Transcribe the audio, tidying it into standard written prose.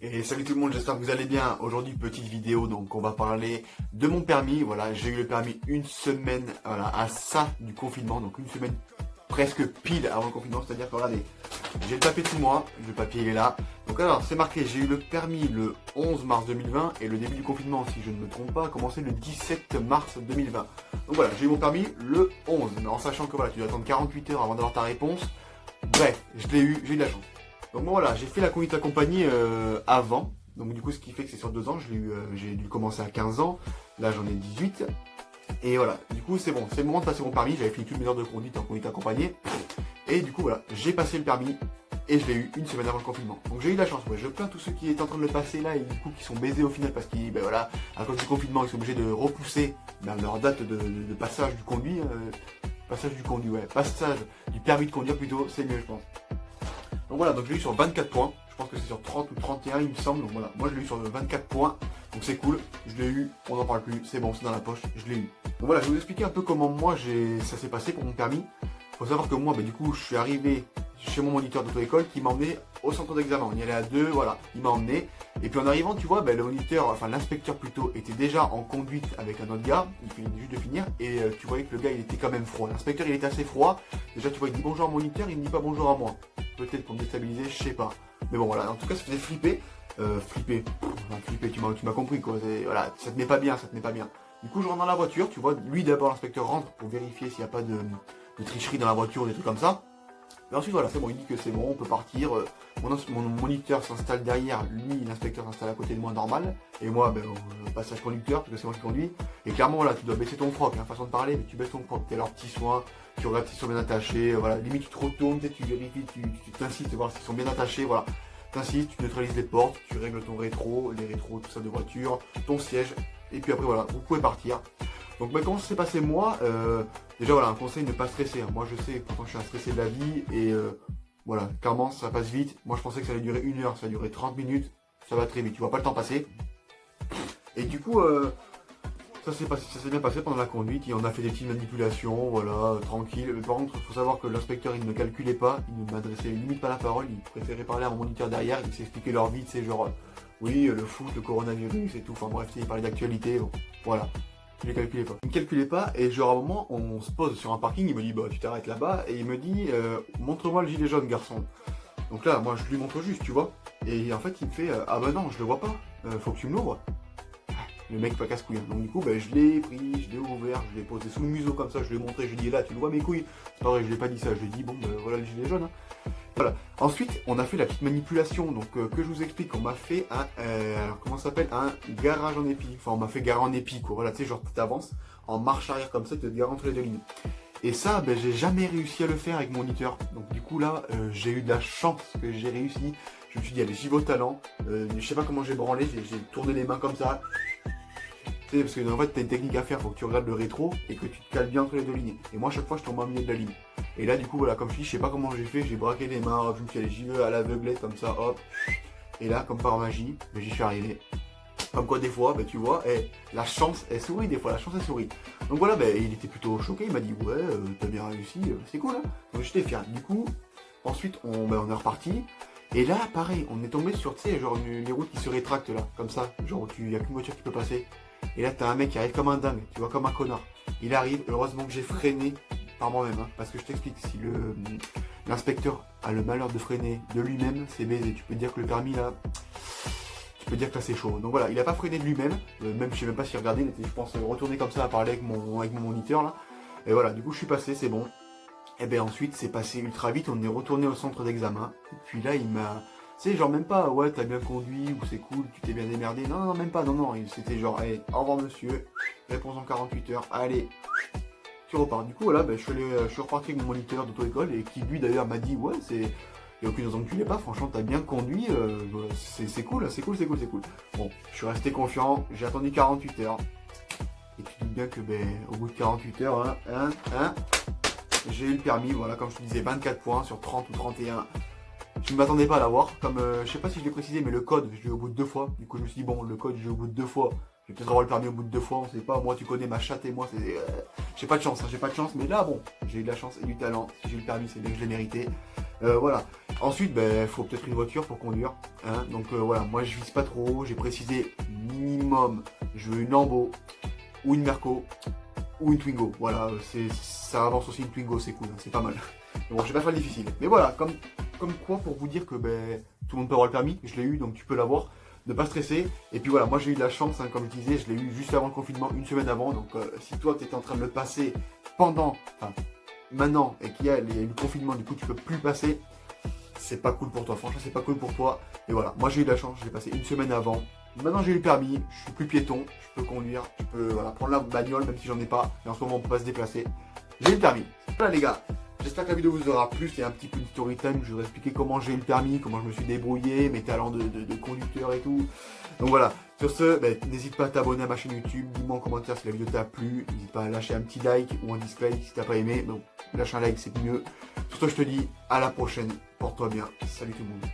Et salut tout le monde, j'espère que vous allez bien. Aujourd'hui, petite vidéo, donc on va parler de mon permis. Voilà, j'ai eu le permis une semaine à ça du confinement, donc une semaine presque pile avant le confinement, c'est-à-dire que regardez, j'ai le papier de moi, le papier il est là. Donc alors, c'est marqué, j'ai eu le permis le 11 mars 2020 et le début du confinement, si je ne me trompe pas, a commencé le 17 mars 2020. Donc voilà, j'ai eu mon permis le 11, mais en sachant que voilà, tu dois attendre 48 heures avant d'avoir ta réponse. Bref, je l'ai eu, j'ai eu de la chance. Donc bon, voilà, j'ai fait la conduite accompagnée avant. Donc du coup, ce qui fait que c'est sur 2 ans. J'ai dû commencer à 15 ans. Là, j'en ai 18. Et voilà, du coup, c'est bon. C'est le moment de passer mon permis. J'avais fini toutes mes heures de conduite en conduite accompagnée. Et du coup, voilà, j'ai passé le permis. Et je l'ai eu une semaine avant le confinement. Donc j'ai eu de la chance. Ouais. Je plains tous ceux qui étaient en train de le passer là et du coup qui sont baisés au final parce qu'ils, ben voilà, à cause du confinement, ils sont obligés de repousser leur date de passage du conduit. Passage du conduit, ouais. Passage du permis de conduire plutôt, c'est mieux, je pense. Donc voilà, donc je l'ai eu sur 24 points. Je pense que c'est sur 30 ou 31, il me semble. Donc voilà, moi je l'ai eu sur 24 points. Donc c'est cool. Je l'ai eu, on n'en parle plus. C'est bon, c'est dans la poche. Je l'ai eu. Donc voilà, je vais vous expliquer un peu comment moi ça s'est passé pour mon permis. Faut savoir que moi, du coup, je suis arrivé chez mon moniteur d'auto-école qui m'a emmené au centre d'examen. On y allait à deux, voilà, il m'a emmené. Et puis en arrivant, tu vois, le moniteur, enfin l'inspecteur plutôt, était déjà en conduite avec un autre gars. Il finit juste de finir. Et tu voyais que le gars, il était quand même froid. L'inspecteur, il était assez froid. Déjà, tu vois, il dit bonjour à mon moniteur, il ne dit pas bonjour à moi. Peut-être pour me déstabiliser, je sais pas. Mais bon, voilà, en tout cas, ça faisait flipper. Flipper, tu m'as compris, quoi. Voilà, ça te met pas bien, ça te met pas bien. Du coup, je rentre dans la voiture, tu vois, lui d'abord, l'inspecteur rentre pour vérifier s'il n'y a pas de tricherie dans la voiture, des trucs comme ça. Et ensuite, voilà, c'est bon, il dit que c'est bon, on peut partir. Mon moniteur s'installe derrière, lui, l'inspecteur s'installe à côté de moi, normal. Et moi, passage conducteur, parce que c'est moi qui conduis. Et clairement, voilà, tu dois baisser ton froc, hein, façon de parler, mais tu baisses ton froc. Tu as leurs petits soins, tu regardes s'ils sont bien attachés, voilà. Limite, tu te retournes, tu vérifies, tu t'insistes, voir s'ils sont bien attachés, voilà. T'insistes, tu neutralises les portes, tu règles ton rétro, les rétros, tout ça de voiture, ton siège. Et puis après, voilà, vous pouvez partir. Donc comment ça s'est passé moi déjà voilà, un conseil, ne pas stresser. Moi je sais, pourtant je suis un stressé de la vie et voilà, clairement ça passe vite. Moi je pensais que ça allait durer 1 heure, ça va durer 30 minutes, ça va très vite, tu vois pas le temps passer. Et du coup ça s'est bien passé pendant la conduite, et on a fait des petites manipulations, voilà, tranquille. Mais par contre, il faut savoir que l'inspecteur il ne calculait pas, il ne m'adressait limite pas la parole, il préférait parler à mon moniteur derrière, il s'expliquait leur vie, c'est genre oui, le foot, le coronavirus et tout, enfin bref, il parlait d'actualité, bon, voilà. Je ne calculais pas. Il ne calculait pas et genre à un moment on se pose sur un parking, il me dit bah tu t'arrêtes là-bas et il me dit montre-moi le gilet jaune garçon. Donc là moi je lui montre juste tu vois. Et en fait il me fait ah bah non je le vois pas, faut que tu me l'ouvres. Le mec pas casse-couille. Donc du coup je l'ai pris, je l'ai ouvert, je l'ai posé sous le museau comme ça, je lui ai montré, je lui ai dit là tu le vois mes couilles. C'est pas vrai, je lui ai pas dit ça, je lui ai dit bon voilà le gilet jaune. Hein. Voilà. Ensuite, on a fait la petite manipulation, donc que je vous explique. On m'a fait un, comment ça s'appelle, un garage en épi. Enfin, on m'a fait garage en épi, quoi. Voilà, tu sais, genre tu t'avances en marche arrière comme ça, tu te gares entre les deux lignes. Et ça, j'ai jamais réussi à le faire avec mon moniteur. Donc du coup là, j'ai eu de la chance que j'ai réussi. Je me suis dit allez, j'y vais au talent. Je sais pas comment j'ai branlé, j'ai tourné les mains comme ça. Tu sais, parce que en fait, t'as une technique à faire, faut que tu regardes le rétro et que tu te cales bien entre les deux lignes. Et moi, à chaque fois, je tombe au milieu de la ligne. Et là, du coup, voilà, comme je dis, je sais pas comment j'ai fait, j'ai braqué les mains, hop, je me suis allé, j'y vais à l'aveuglette, comme ça, hop. Et là, comme par magie, j'y suis arrivé. Comme quoi, des fois, tu vois, la chance, elle sourit, des fois, la chance, elle sourit. Donc voilà, il était plutôt choqué, il m'a dit, ouais, t'as bien réussi, c'est cool, hein. Donc j'étais fier. Du coup, ensuite, on est reparti. Et là, pareil, on est tombé sur, tu sais, genre, les routes qui se rétractent, là, comme ça. Genre, il n'y a qu'une voiture qui peut passer. Et là, t'as un mec qui arrive comme un dingue, tu vois, comme un connard. Il arrive, heureusement que j'ai freiné par moi-même, hein, parce que je t'explique, si l'inspecteur a le malheur de freiner de lui-même, c'est baisé. Tu peux te dire que le permis, là, tu peux dire que là, c'est chaud. Donc voilà, il a pas freiné de lui-même, même je sais même pas s'il regardait, il était, je pense, retourné comme ça à parler avec mon moniteur, là. Et voilà, du coup, je suis passé, c'est bon. Et bien ensuite, c'est passé ultra vite, on est retourné au centre d'examen. Et puis là, il m'a... Tu sais, genre même pas, ouais, t'as bien conduit, ou c'est cool, tu t'es bien démerdé. Non, non, même pas, non. C'était genre, allez, au revoir monsieur, réponse en 48 heures, allez, tu repars. Du coup, voilà, je suis reparti avec mon moniteur d'auto-école, et qui lui d'ailleurs m'a dit, ouais, il n'y a aucune raison que tu l'aies pas, franchement, t'as bien conduit, c'est cool, c'est cool. Bon, je suis resté confiant, j'ai attendu 48 heures. Et tu te dis bien que, au bout de 48 heures, j'ai eu le permis, voilà, comme je te disais, 24 points sur 30 ou 31. Je ne m'attendais pas à l'avoir, comme je sais pas si je l'ai précisé, mais le code, je l'ai eu au bout de 2 fois. Du coup, je me suis dit, bon, le code, je l'ai eu au bout de 2 fois. Je vais peut-être avoir le permis au bout de 2 fois, on sait pas. Moi, tu connais ma chatte et moi, c'est. J'ai pas de chance, hein, j'ai pas de chance, mais là, bon, j'ai eu de la chance et du talent. Si j'ai eu le permis, c'est bien que je l'ai mérité. Voilà. Ensuite, ben, faut peut-être une voiture pour conduire. Hein. Donc voilà, moi, je vise pas trop. J'ai précisé minimum, je veux une Lambo ou une Merco ou une Twingo. Voilà, ça avance aussi une Twingo, c'est cool, hein, c'est pas mal. Mais bon, je vais pas faire le difficile. Mais voilà, comme quoi pour vous dire que ben, tout le monde peut avoir le permis, je l'ai eu, donc tu peux l'avoir. Ne pas stresser. Et puis voilà, moi j'ai eu de la chance, hein, comme je disais, je l'ai eu juste avant le confinement, une semaine avant. Donc si toi tu étais en train de le passer pendant, enfin maintenant, et qu'il y a eu le confinement, du coup tu peux plus le passer, c'est pas cool pour toi. Franchement, c'est pas cool pour toi. Et voilà, moi j'ai eu de la chance, je l'ai passé une semaine avant. Maintenant j'ai eu le permis, je suis plus piéton, je peux conduire, je peux voilà, prendre la bagnole même si j'en ai pas. Et en ce moment on peut pas se déplacer. J'ai eu le permis. Voilà les gars. J'espère que la vidéo vous aura plu, c'est un petit peu une story time, je vous ai expliqué comment j'ai eu le permis, comment je me suis débrouillé, mes talents de conducteur et tout. Donc voilà, sur ce, ben, n'hésite pas à t'abonner à ma chaîne YouTube, dis-moi en commentaire si la vidéo t'a plu, n'hésite pas à lâcher un petit like ou un dislike si t'as pas aimé, donc lâche un like c'est mieux. Sur ce je te dis à la prochaine, porte-toi bien, salut tout le monde.